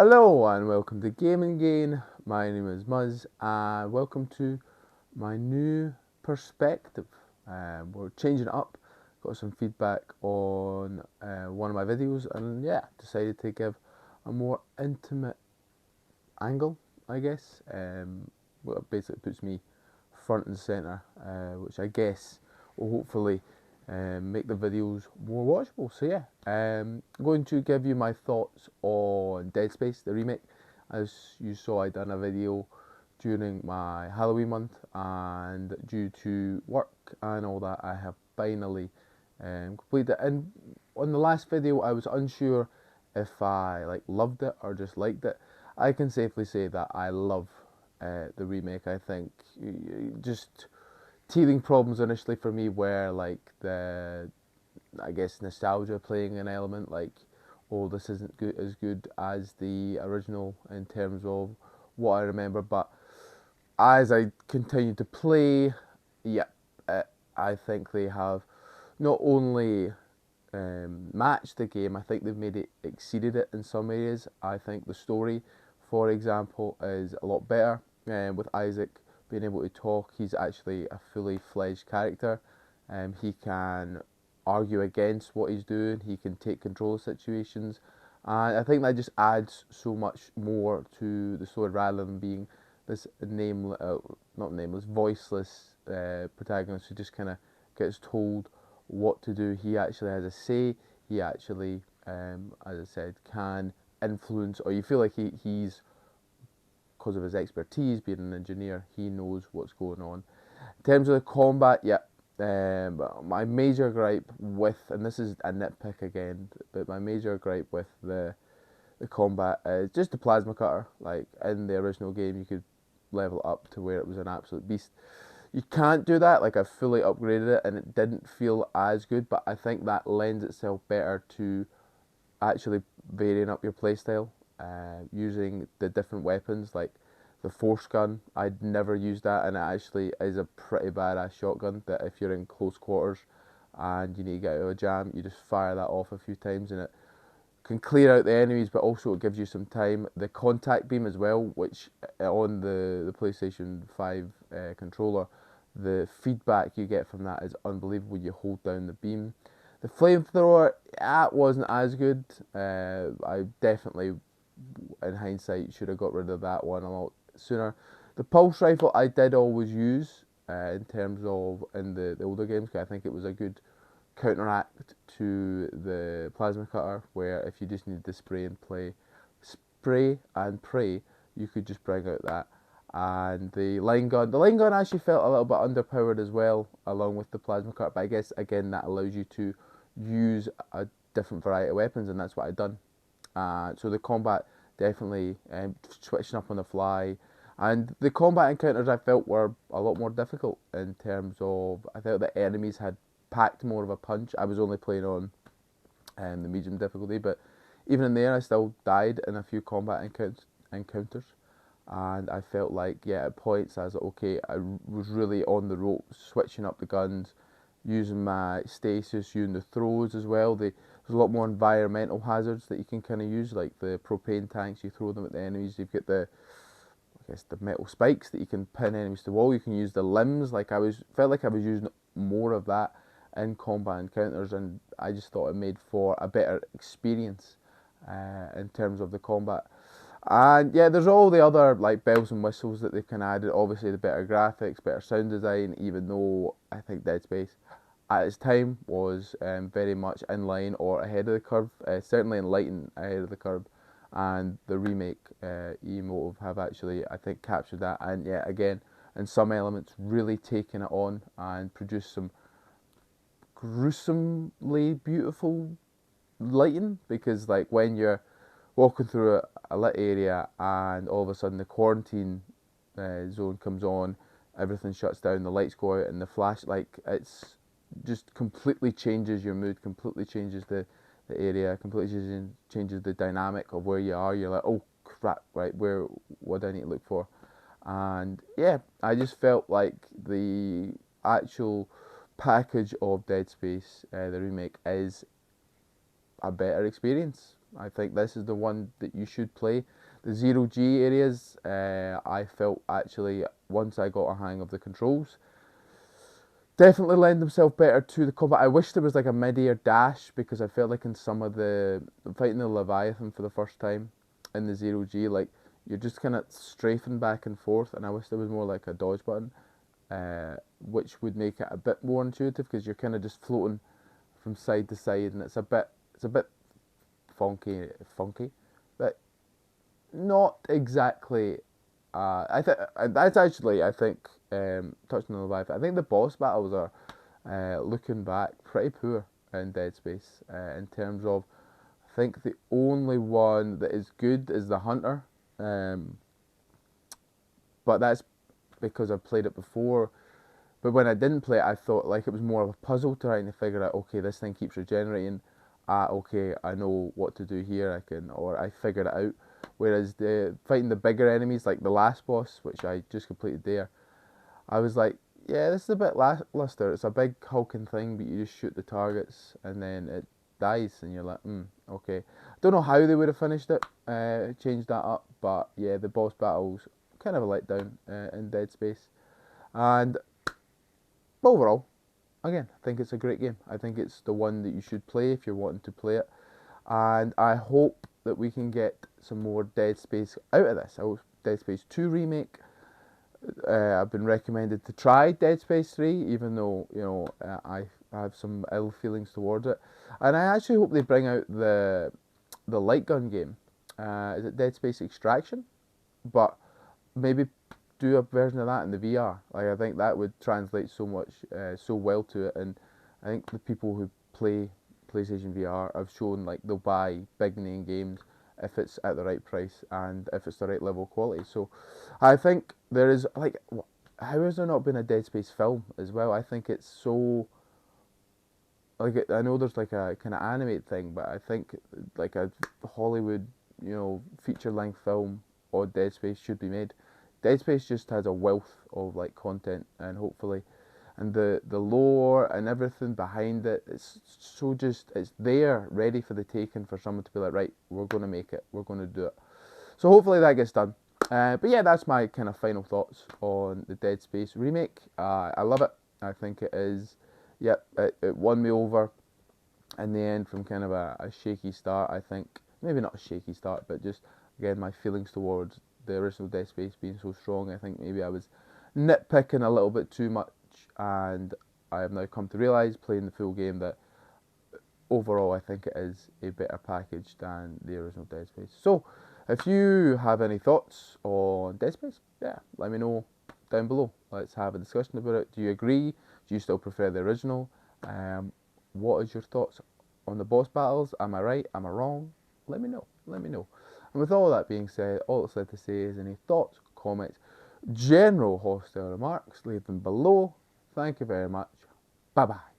Hello and welcome to Gaming Gain. My name is Muzz and welcome to my new perspective. We're changing it up. Got some feedback on one of my videos and decided to give a more intimate angle, I guess. What basically puts me front and centre, which I guess will hopefully make the videos more watchable. So I'm going to give you my thoughts on Dead Space, the remake. As you saw, I done a video during my Halloween month, and due to work and all that, I have finally completed it. And on the last video, I was unsure if I loved it or just liked it. I can safely say that I love the remake. I think just teething problems initially for me were I guess nostalgia playing an element, oh, this isn't good as good as the original in terms of what I remember. But as I continue to play, yeah, I think they have not only matched the game, I think they've made it exceeded it in some areas. I think the story, for example, is a lot better. With Isaac being able to talk, he's actually a fully fledged character. He can argue against what he's doing. He can take control of situations, and I think that just adds so much more to the story rather than being this not nameless, voiceless protagonist who just kind of gets told what to do. He actually has a say. He actually, as I said, can influence, or you feel like he's, because of his expertise being an engineer, he knows what's going on. In terms of the combat, my major gripe with, and this is a nitpick again, but my major gripe with the combat is just the plasma cutter. Like in the original game, you could level up to where it was an absolute beast. You can't do that. Like I fully upgraded it, and it didn't feel as good. But I think that lends itself better to actually varying up your playstyle, using the different weapons like the force gun. I'd never used that, and it actually is a pretty badass shotgun that if you're in close quarters and you need to get out of a jam, you just fire that off a few times and it can clear out the enemies, but also it gives you some time. The contact beam as well, which on the PlayStation 5 controller, the feedback you get from that is unbelievable. You hold down the beam. The flamethrower, that wasn't as good. I definitely, in hindsight, should have got rid of that one a lot sooner. The pulse rifle I did always use in terms of in the older games, because I think it was a good counteract to the plasma cutter, where if you just needed to spray and pray, you could just bring out that. And the line gun actually felt a little bit underpowered as well, along with the plasma cutter. But I guess again that allows you to use a different variety of weapons, and that's what I'd done. So the combat definitely switching up on the fly, and the combat encounters I felt were a lot more difficult in terms of I felt the enemies had packed more of a punch. I was only playing on the medium difficulty, but even in there I still died in a few combat encounters, and I felt like at points I was like, okay, I was really on the ropes, switching up the guns, using my stasis, using the throws as well. There's a lot more environmental hazards that you can kind of use, like the propane tanks. You throw them at the enemies. You've got the metal spikes that you can pin enemies to the wall. You can use the limbs. Felt like I was using more of that in combat encounters, and I just thought it made for a better experience in terms of the combat. And there's all the other like bells and whistles that they've kind of added. Obviously, the better graphics, better sound design. Even though I think Dead Space at its time was very much in line or ahead of the curve, certainly enlightened ahead of the curve. And the remake emotive have actually, I think, captured that, and again, in some elements, really taken it on and produced some gruesomely beautiful lighting. Because like when you're walking through a lit area and all of a sudden the quarantine zone comes on, everything shuts down, the lights go out, and the flash, it's just completely changes your mood, completely changes the area, completely changes the dynamic of where you are. You're like, oh crap, right, what do I need to look for? And I just felt like the actual package of Dead Space, the remake, is a better experience. I think this is the one that you should play. The zero G areas, I felt actually once I got a hang of the controls, definitely lend themselves better to the combat. I wish there was like a mid-air dash, because I felt like in some of the fighting the Leviathan for the first time in the zero G, like you're just kind of strafing back and forth, and I wish there was more like a dodge button, which would make it a bit more intuitive, because you're kind of just floating from side to side, and it's a bit funky, but not exactly. I think that's actually, I think, touching on the life. I think the boss battles are, looking back, pretty poor in Dead Space, in terms of. I think the only one that is good is the Hunter, um, but that's because I've played it before. But when I didn't play it, I thought like it was more of a puzzle trying to figure out. Okay, this thing keeps regenerating. Okay, I know what to do here. Or I figured it out. Whereas the fighting the bigger enemies, like the last boss, which I just completed there, I was like, yeah, this is a bit lackluster. It's a big hulking thing, but you just shoot the targets and then it dies, and you're like, okay. Don't know how they would have finished it, changed that up, but yeah, the boss battles kind of a letdown in Dead Space. And overall, again, I think it's a great game. I think it's the one that you should play if you're wanting to play it. And I hope that we can get some more Dead Space out of this. I hope Dead Space 2 remake. I've been recommended to try Dead Space 3, even though I have some ill feelings towards it. And I actually hope they bring out the light gun game. Is it Dead Space Extraction? But maybe do a version of that in the VR. Like, I think that would translate so much, so well to it. And I think the people who play PlayStation VR have shown like they'll buy big name games if it's at the right price and if it's the right level of quality. So I think there is like, how has there not been a Dead Space film as well? I think it's so, like, I know there's like a kind of animate thing, but I think like a Hollywood, feature length film on Dead Space should be made. Dead Space just has a wealth of like content, and hopefully, and the lore and everything behind it, it's there ready for the taking, for someone to be like, right, we're gonna make it, we're gonna do it. So hopefully that gets done. But yeah, that's my kind of final thoughts on the Dead Space remake. I love it. I think it is. Yep, it won me over in the end from kind of a shaky start. I think maybe not a shaky start, but just again my feelings towards the original Dead Space being so strong. I think maybe I was nitpicking a little bit too much, and I have now come to realise, playing the full game, that overall I think it is a better package than the original Dead Space. So if you have any thoughts on Dead Space, yeah, let me know down below. Let's have a discussion about it. Do you agree? Do you still prefer the original? What is your thoughts on the boss battles? Am I right? Am I wrong? Let me know. Let me know. And with all that being said, all that's left to say is any thoughts, comments, general hostile remarks, leave them below. Thank you very much. Bye bye.